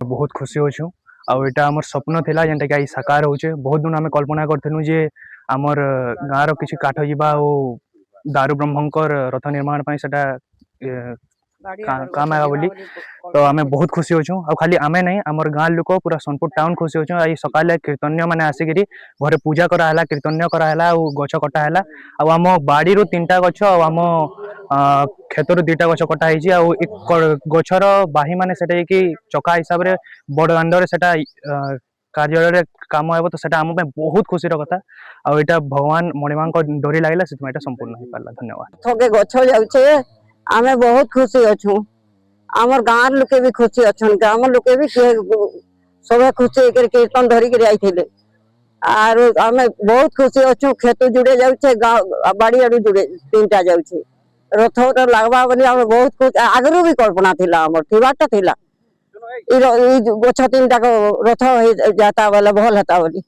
बहुत खुशी होछु आउ एटा हमर स्वप्न थिला जेंटा कि आई साकार होचे। बहुत दिन आमे कल्पना करथनु जे हमर गाँव किसी काठ जीवा और दारू ब्रह्मंकर रथ निर्माण पाई सेटा काम आएगा बोली तो आमे बहुत खुशी होछु। आ खाली आमे नहीं हमर गाँव लोक पूरा सोनपुर टाउन खुशी होछु। आई सकाले कीर्तन्य माने आसिकरी घरे पूजा करा हला, कीर्तन्य करा हला और गछ कटा हला। आ हम बाड़ी रो 3टा गछ आ हम खेतर 2टा गछ कटा हिची। आ एक गछर बाही माने सेटा कि चका हिसाब रे बड़ दांडरे सेटा कार्यालय काम आबो तो सेटा हम बहुत खुशी कथा। आ एटा भगवान मणिमा डोरी लागला से एटा संपूर्ण हो पाला। धन्यवाद। थके गछ जाउछे आमे बहुत खुशी अछु। हमर गाँव लोके भी खुशी अछन, गाँव लोके भी सब खुशी कर कीर्तन धरी के आइथिले। आर आमे बहुत खुशी अछु। खेत जुड़े जाउछे, गाँव बाड़ी आडू जुड़े 3टा जाउछे। रथ लागबा बोली हम बहुत खुश आगरू भी कल्पना थिला हमर थिबाटा थिला ई गछ 3टा को रथ हो जाता वाला भल हता बोली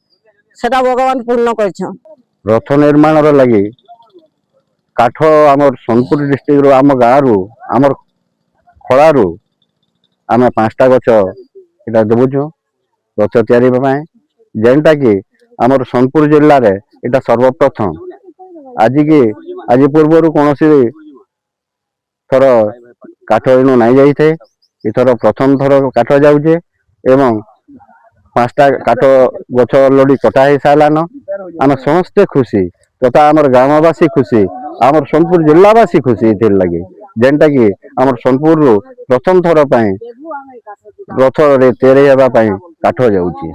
सेटा भगवान पूर्ण करछन। रथ निर्माण रो लगी काठ आमर सोनपुर डिस्ट्रिक्ट रो आम गाँव रु आमर खड़ा रु आमे 5टा गछ एटा देबुछु गछ तैयारी पाए जेनटा कि आमर सोनपुर जिल्ला रे एटा सर्वप्रथम। आज पूर्व कौन थर काठ इनु नाई जाइए इथर प्रथम थर काठ जाऊे एवं 5टा काठ गछ लड़ी कटा हो सारान। आम समस्ते खुशी तथा आमर ग्रामवासी खुशी, आमर सोनपुर जिलावासी खुशी लगे जेनटा कि आमर सोनपुर प्रथम थर रथ रे तैयारी हेबा काठ जाउची।